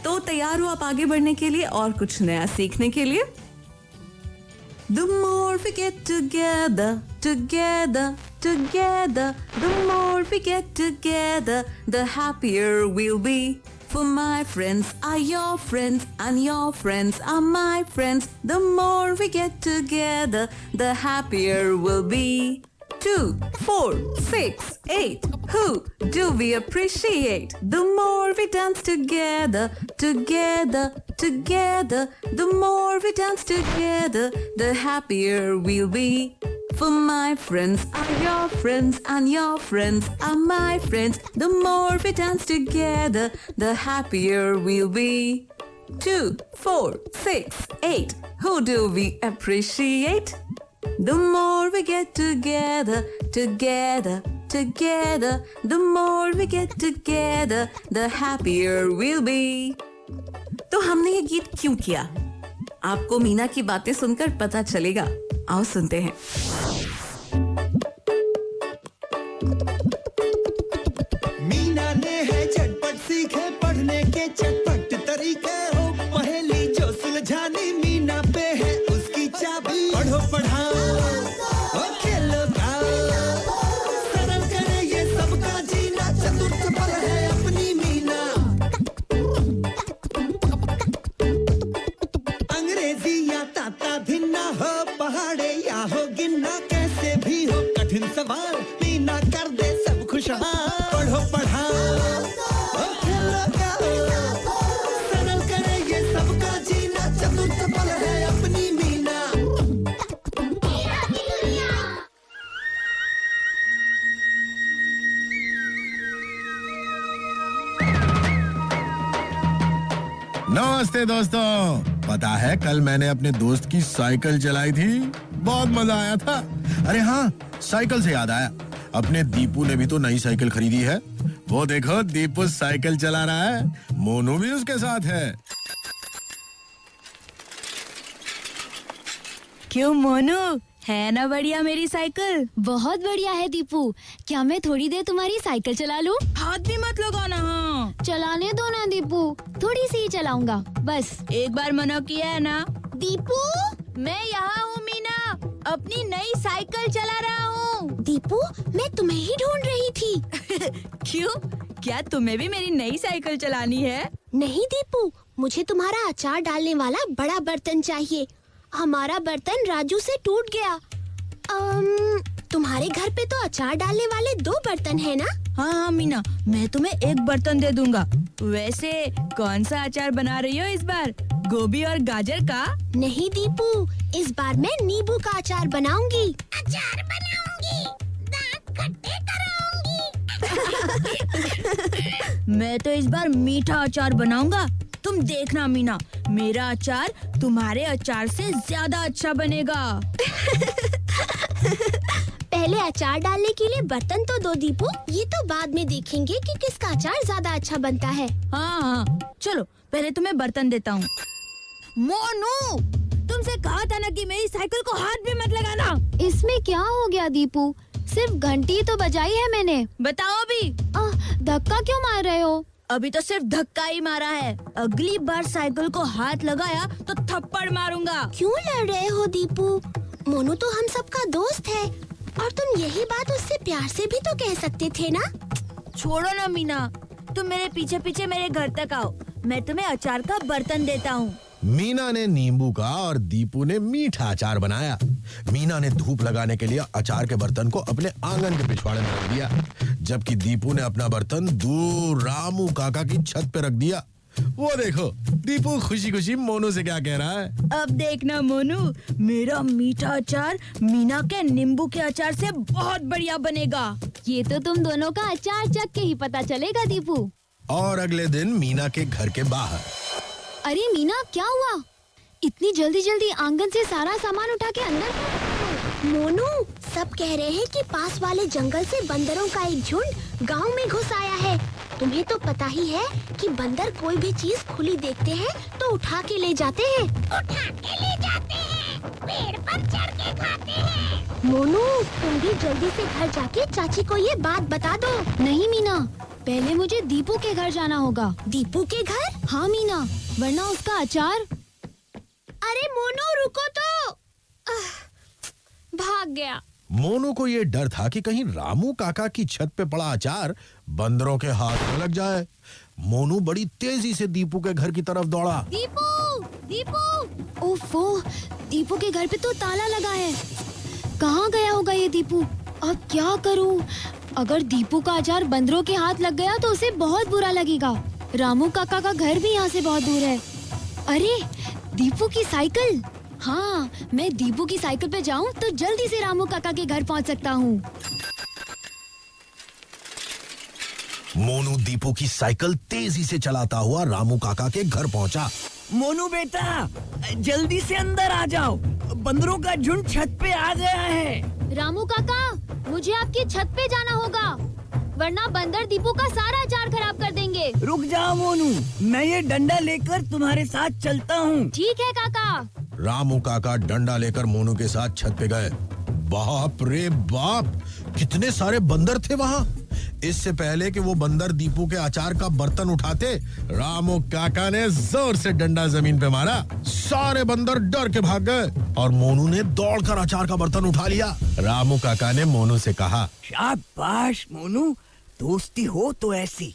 तो तैयार हो आप आगे बढ़ने के लिए और कुछ नया सीखने के लिए? The more we get together, together, together, the more we get together, the happier we'll be. For my friends are your friends and your friends are my friends. The more we get together, the happier we'll be. 2, 4, 6, 8. Who do we appreciate? The more we dance together, together, together. The more we dance together, the happier we'll be. For my friends are your friends and your friends are my friends. The more we dance together, the happier we'll be. 2, 4, 6, 8. Who do we appreciate? The more we get together, together, together. The more we get together, the happier we'll be. तो हमने ये गीत क्यों किया? आपको मीना की बातें सुनकर पता चलेगा। आओ सुनते हैं। मीना ने है झटपट सीखे पढ़ने के चटपट तरीके हो पहेली जो सुलझानी मीना पे है उसकी चाबी पढ़ो पढ़ाओ और खेलो गाओ सरल करे ये सबका जीना चतुर्थ पर है अपनी मीना अंग्रेजी या ताता भिन्ना हो पहाड़े या हो गिनना कैसे भी हो कठिन सवाल मीना कर दे सब खुशहाल पढ़ो पढ़ाओ और खेलो गाओ सरल करे ये सबका जीना चतुर्थ पल है अपनी मीना नमस्ते दोस्तों, पता है कल मैंने अपने दोस्त की साइकिल चलाई थी, बहुत मजा आया था। अरे हाँ, साइकिल से याद आया, अपने दीपू ने भी तो नई साइकिल खरीदी है। वो देखो दीपू साइकिल चला रहा है, मोनू भी उसके साथ है। क्यों मोनू, है ना बढ़िया मेरी साइकिल? बहुत बढ़िया है दीपू। क्या मैं थोड़ी देर तुम्हारी साइकिल चला लूं? हाथ भी मत लगाना। हाँ, चलाने दो ना दीपू, थोड़ी सी ही चलाऊंगा बस। एक बार मना किया है ना। दीपू, मैं यहाँ हूँ मीना, अपनी नई साइकिल चला रहा हूँ। दीपू, मैं तुम्हें ही ढूंढ रही थी। क्यों, क्या तुम्हें भी मेरी नई साइकिल चलानी है? नहीं दीपू, मुझे तुम्हारा अचार डालने वाला बड़ा बर्तन चाहिए। हमारा बर्तन राजू से टूट गया। तुम्हारे घर पे तो अचार डालने वाले 2 बर्तन है ना? हाँ हाँ मीना, मैं तुम्हें एक बर्तन दे दूंगा। वैसे कौन सा अचार बना रही हो इस बार, गोभी और गाजर का? नहीं दीपू, इस बार मैं नींबू का अचार बनाऊंगी। अचार बनाऊंगी, दांत खट्टे कराऊंगी। मैं तो इस बार मीठा अचार बनाऊंगा। तुम देखना मीना, मेरा अचार तुम्हारे अचार से ज्यादा अच्छा बनेगा। पहले अचार डालने के लिए बर्तन तो दो दीपू, ये तो बाद में देखेंगे कि किसका अचार ज्यादा अच्छा बनता है। हाँ हाँ, चलो पहले तुम्हें बर्तन देता हूँ। मोनू, तुमसे कहा था ना कि मेरी साइकिल को हाथ भी मत लगाना। इसमें क्या हो गया दीपू, सिर्फ घंटी तो बजाई है मैंने। बताओ अभी। धक्का क्यों मार रहे हो? अभी तो सिर्फ धक्का ही मारा है, अगली बार साइकिल को हाथ लगाया तो थप्पड़ मारूंगा। क्यों लड़ रहे हो दीपू? मोनू तो हम सबका दोस्त है और तुम यही बात उससे प्यार से भी तो कह सकते थे ना। छोड़ो ना मीना, तुम मेरे पीछे पीछे मेरे घर तक आओ, मैं तुम्हें अचार का बर्तन देता हूँ। मीना ने नींबू का और दीपू ने मीठा अचार बनाया। मीना ने धूप लगाने के लिए अचार के बर्तन को अपने आंगन के पिछवाड़े में रख दिया, जबकि दीपू ने अपना बर्तन दूर रामू काका की छत पे रख दिया। वो देखो, दीपू खुशी खुशी मोनू से क्या कह रहा है। अब देखना मोनू, मेरा मीठा अचार मीना के नींबू के अचार से बहुत बढ़िया बनेगा। ये तो तुम दोनों का अचार चख के ही पता चलेगा दीपू। और अगले दिन मीना के घर के बाहर। अरे मीना, क्या हुआ? इतनी जल्दी जल्दी आंगन से सारा सामान उठा के अंदर? मोनू, सब कह रहे हैं कि पास वाले जंगल से बंदरों का एक झुंड गांव में घुस आया है। तुम्हें तो पता ही है कि बंदर कोई भी चीज खुली देखते हैं तो उठा के ले जाते हैं। उठा के ले जाते हैं, पेड़ पर चढ़ के खाते हैं। मोनू, तुम भी जल्दी से घर जाके चाची को ये बात बता दो। नहीं मीना, पहले मुझे दीपू के घर जाना होगा। दीपू के घर? हाँ मीना, वरना उसका अचार। अरे मोनू रुको तो। भाग गया। मोनू को ये डर था कि कहीं रामू काका की छत पे पड़ा अचार बंदरों के हाथ में लग जाए। मोनू बड़ी तेजी से दीपू के घर की तरफ दौड़ा। दीपू, दीपू। ओफो, दीपू के घर पे तो ताला लगा है। कहाँ गया होगा ये दीपू? अब क्या करूँ? अगर दीपू का अचार बंदरों के हाथ लग गया तो उसे बहुत बुरा लगेगा। रामू काका का घर भी यहाँ से बहुत दूर है। अरे दीपू की साइकिल। हाँ, मैं दीपू की साइकिल पे जाऊँ तो जल्दी से रामू काका के घर पहुँच सकता हूँ। मोनू दीपू की साइकिल तेजी से चलाता हुआ रामू काका के घर पहुंचा। मोनू बेटा, जल्दी से अंदर आ जाओ, बंदरों का झुंड छत पे आ गया है। रामू काका, मुझे आपकी छत पे जाना होगा, वरना बंदर दीपू का सारा अचार खराब कर देंगे। रुक जाओ मोनू, मैं ये डंडा लेकर तुम्हारे साथ चलता हूँ। ठीक है काका। रामू काका डंडा लेकर मोनू के साथ छत पे गए। बाप रे बाप, कितने सारे बंदर थे वहाँ। इससे पहले कि वो बंदर दीपू के अचार का बर्तन उठाते, रामू काका ने जोर से डंडा जमीन पे मारा। सारे बंदर डर के भाग गए और मोनू ने दौड़कर अचार का बर्तन उठा लिया। रामू काका ने मोनू से कहा, शाबाश मोनू, दोस्ती हो तो ऐसी।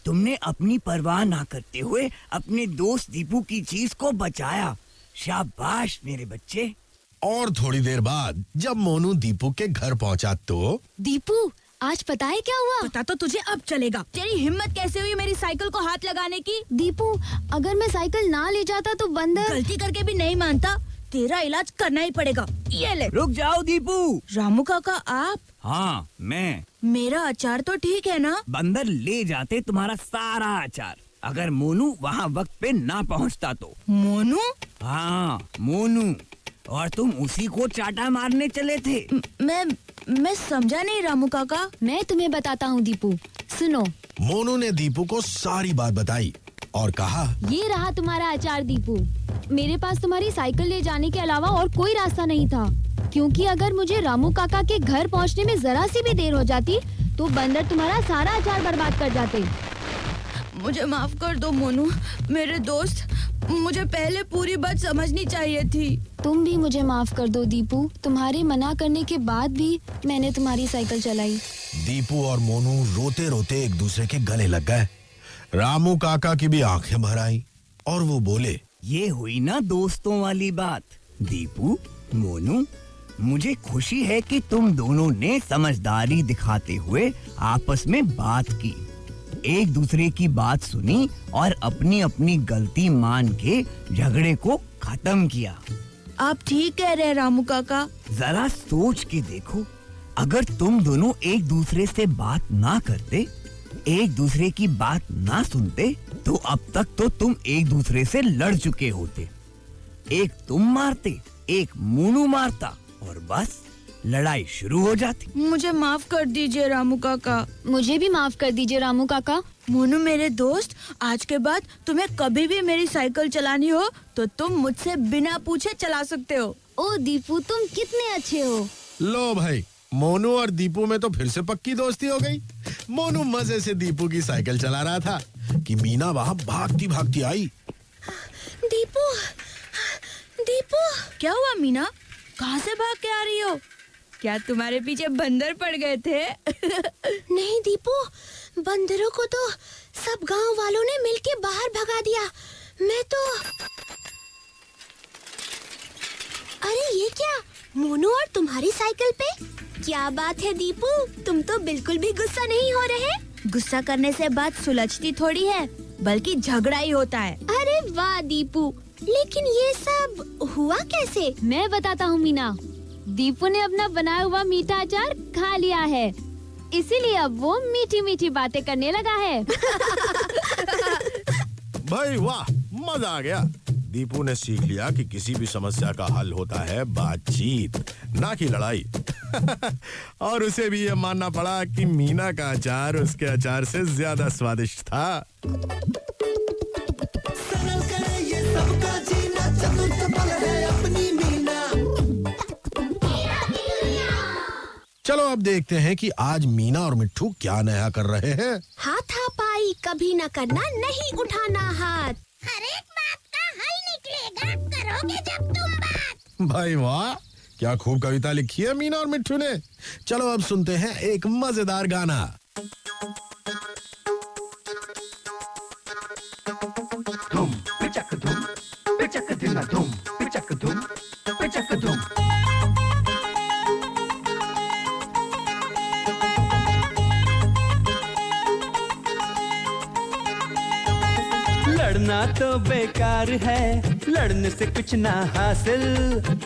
तुमने अपनी परवाह ना करते हुए अपने दोस्त दीपू की चीज को बचाया। शाबाश मेरे बच्चे। और थोड़ी देर बाद जब मोनू दीपू के घर पहुंचा तो दीपू, आज पता है क्या हुआ? पता तो तुझे अब चलेगा। तेरी हिम्मत कैसे हुई मेरी साइकिल को हाथ लगाने की? दीपू, अगर मैं साइकिल ना ले जाता तो बंदर। गलती करके भी नहीं मानता, तेरा इलाज करना ही पड़ेगा। ये ले। रुक जाओ दीपू। रामू काका आप? हाँ मैं। मेरा अचार तो ठीक है ना? बंदर ले जाते तुम्हारा सारा अचार, अगर मोनू वहाँ वक्त पे ना पहुँचता तो। मोनू? हाँ मोनू, और तुम उसी को चाटा मारने चले थे। मैं समझा नहीं रामू काका। मैं तुम्हें बताता हूँ दीपू, सुनो। मोनू ने दीपू को सारी बात बताई और कहा, ये रहा तुम्हारा अचार दीपू। मेरे पास तुम्हारी साइकिल ले जाने के अलावा और कोई रास्ता नहीं था, क्योंकि अगर मुझे रामू काका के घर पहुँचने में जरा सी भी देर हो जाती तो बंदर तुम्हारा सारा अचार बर्बाद कर जाते। मुझे माफ कर दो मोनू, मेरे दोस्त। मुझे पहले पूरी बात समझनी चाहिए थी। तुम भी मुझे माफ कर दो दीपू, तुम्हारे मना करने के बाद भी मैंने तुम्हारी साइकिल चलाई। दीपू और मोनू रोते रोते एक दूसरे के गले लग गए। रामू काका की भी आंखें भर आई और वो बोले, ये हुई ना दोस्तों वाली बात। दीपू, मोनू, मुझे खुशी है कि तुम दोनों ने समझदारी दिखाते हुए आपस में बात की, एक दूसरे की बात सुनी और अपनी अपनी गलती मान के झगड़े को खत्म किया। आप ठीक कह रहे हैं रामू काका। जरा सोच के देखो, अगर तुम दोनों एक दूसरे से बात ना करते, एक दूसरे की बात ना सुनते, तो अब तक तो तुम एक दूसरे से लड़ चुके होते। एक तुम मारते, एक मोनू मारता और बस लड़ाई शुरू हो जाती। मुझे माफ कर दीजिए रामू काका। मुझे भी माफ कर दीजिए रामू काका। मोनू मेरे दोस्त, आज के बाद तुम्हें कभी भी मेरी साइकिल चलानी हो तो तुम मुझसे बिना पूछे चला सकते हो। ओ दीपू, तुम कितने अच्छे हो। लो भाई, मोनू और दीपू में तो फिर से पक्की दोस्ती हो गई। मोनू मजे से दीपू की साइकिल चला रहा था कि मीना वहाँ भागती भागती आई। दीपू, दीपू। क्या हुआ मीना, कहाँ से भाग के आ रही हो? क्या तुम्हारे पीछे बंदर पड़ गए थे? नहीं दीपू, बंदरों को तो सब गांव वालों ने मिलके बाहर भगा दिया। मैं तो। अरे ये क्या, मोनू और तुम्हारी साइकिल पे? क्या बात है दीपू, तुम तो बिल्कुल भी गुस्सा नहीं हो रहे। गुस्सा करने से बात सुलझती थोड़ी है, बल्कि झगड़ा ही होता है। अरे वाह दीपू, लेकिन ये सब हुआ कैसे? मैं बताता हूँ मीना। दीपू ने अपना बनाया हुआ मीठा अचार खा लिया है, इसीलिए अब वो मीठी मीठी बातें करने लगा है। भाई वाह, मजा आ गया। दीपू ने सीख लिया कि किसी भी समस्या का हल होता है बातचीत, ना कि लड़ाई। और उसे भी ये मानना पड़ा कि मीना का अचार उसके अचार से ज्यादा स्वादिष्ट था। सरल करे ये सबका जीना, चतुर सबल है अपनी मीना। चलो अब देखते हैं कि आज मीना और मिट्ठू क्या नया कर रहे हैं। हाथापाई कभी न करना, नहीं उठाना हाथ। हर एक बात का हल निकलेगा, करोगे जब तुम बात। भाई वाह, क्या खूब कविता लिखी है मीना और मिट्ठू ने। चलो अब सुनते हैं एक मजेदार गाना। धूम पिचक दिन धूम पिचक धूम। लड़ना तो बेकार है, लड़ने से कुछ ना हासिल।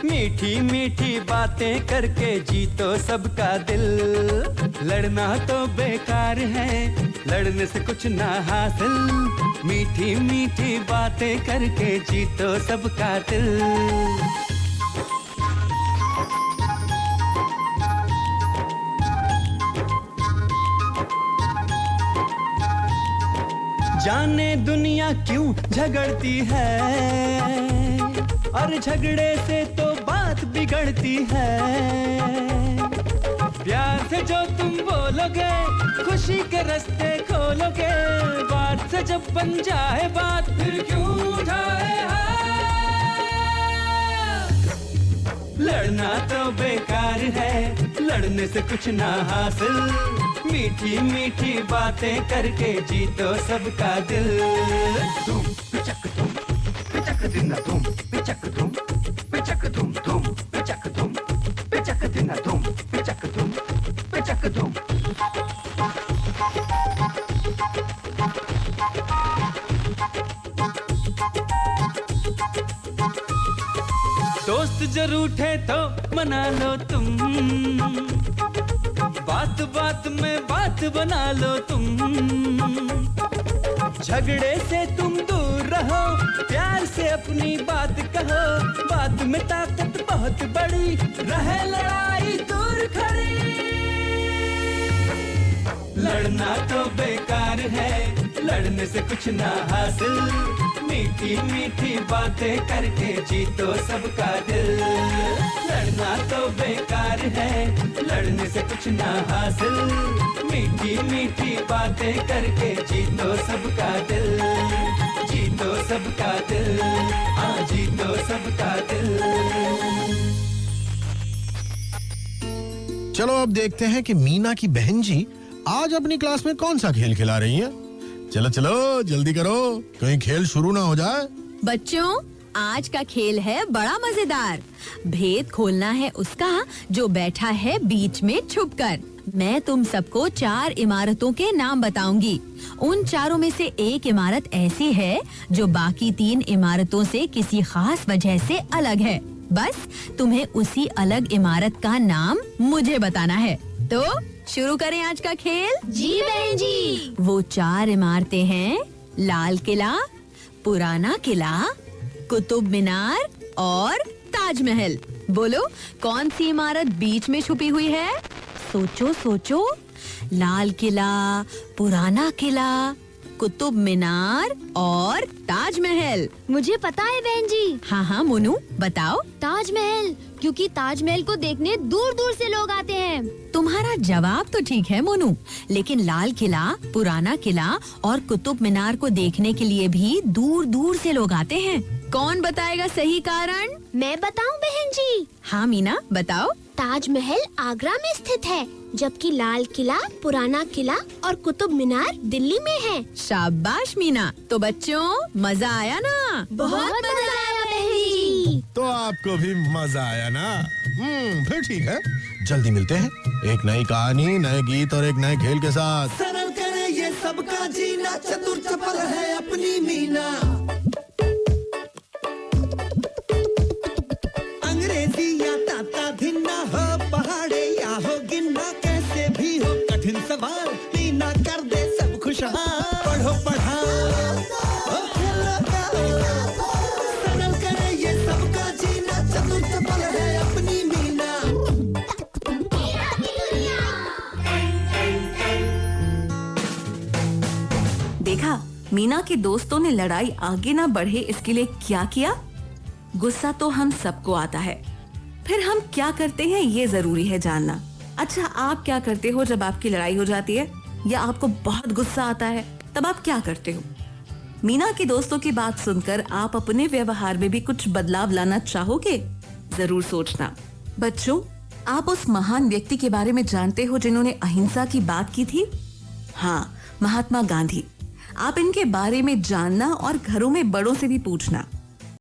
मीठी मीठी बातें करके जीतो सबका दिल। लड़ना तो बेकार है, लड़ने से कुछ ना हासिल। मीठी मीठी बातें करके जीतो सबका दिल। जाने दुनिया क्यों झगड़ती है, और झगड़े से तो बात बिगड़ती है। प्यार से जो तुम बोलोगे, खुशी के रास्ते खोलोगे। बात से जब बन जाए बात, फिर क्यों उठाए हाथ। लड़ना तो बेकार है, लड़ने से कुछ ना हासिल। मीठी मीठी बातें करके जीतो सबका दिल। धूम पिचक दिन धूम पिचक धूम धूम पिचक दिन धूम पिचक धूम। दोस्त जरूर उठे तो मना लो तुम, बात बात में बात बना लो तुम। झगड़े से तुम दूर रहो, प्यार से अपनी बात कहो। बात में ताकत बहुत बड़ी, रहे लड़ाई दूर खड़ी। लड़ना तो बेकार है, लड़ने से कुछ ना हासिल। मीठी मीठी बातें करके जीतो सबका दिल। लड़ना तो बेकार है, लड़ने से कुछ ना हासिल। मीठी मीठी बातें करके जीतो सबका दिल। जीतो सबका दिल, हाँ जीतो सबका दिल। चलो अब देखते हैं कि मीना की बहन जी आज अपनी क्लास में कौन सा खेल खिला रही हैं। चलो चलो जल्दी करो, कहीं खेल शुरू ना हो जाए। बच्चों, आज का खेल है बड़ा मजेदार। भेद खोलना है उसका जो बैठा है बीच में छुपकर। मैं तुम सबको 4 इमारतों के नाम बताऊंगी। उन चारों में से एक इमारत ऐसी है जो बाकी 3 इमारतों से किसी खास वजह से अलग है। बस तुम्हें उसी अलग इमारत का नाम मुझे बताना है। तो शुरू करें आज का खेल। जी बहन जी। वो 4 इमारतें हैं लाल किला, पुराना किला, कुतुब मीनार और ताजमहल। बोलो कौन सी इमारत बीच में छुपी हुई है? सोचो सोचो। लाल किला, पुराना किला, कुतुब मीनार और ताजमहल। मुझे पता है बहन जी। हाँ हाँ मोनू बताओ। ताजमहल, क्योंकि ताजमहल को देखने दूर दूर से लोग आते हैं। तुम्हारा जवाब तो ठीक है मोनू, लेकिन लाल किला, पुराना किला और कुतुब मीनार को देखने के लिए भी दूर दूर से लोग आते हैं। कौन बताएगा सही कारण? मैं बताऊं बहन जी? हाँ मीना बताओ। ताजमहल आगरा में स्थित है, जबकि लाल किला, पुराना किला और कुतुब मीनार दिल्ली में है। शाबाश मीना। तो बच्चों मजा आया ना? बहुत मजा आया बहन जी। तो आपको भी मजा आया ना? फिर ठीक है, जल्दी मिलते हैं एक नई कहानी, नए गीत और एक नए खेल के साथ। सरल करे ये सबका जीना, चतुर चपल है अपनी मीना। अंग्रेजी या ताता धिन्ना हो, पहाड़े या हो गिन्ना, कैसे भी हो कठिन सवाल, मीना कर दे सब खुशहाल। पढ़ो पढ़ाओ, ओ खेलो गाओ, सरल करे ये सबका जीना, चतुर चपल है अपनी मीना। देखा मीना के दोस्तों ने लड़ाई आगे ना बढ़े इसके लिए क्या किया। गुस्सा तो हम सबको आता है, फिर हम क्या करते हैं ये जरूरी है जानना। अच्छा, आप क्या करते हो जब आपकी लड़ाई हो जाती है या आपको बहुत गुस्सा आता है? तब आप क्या करते हो? मीना के दोस्तों की बात सुनकर आप अपने व्यवहार में भी कुछ बदलाव लाना चाहोगे? जरूर सोचना। बच्चों, आप उस महान व्यक्ति के बारे में जानते हो जिन्होंने अहिंसा की बात की थी? हाँ, महात्मा गांधी। आप इनके बारे में जानना और घरों में बड़ों से भी पूछना।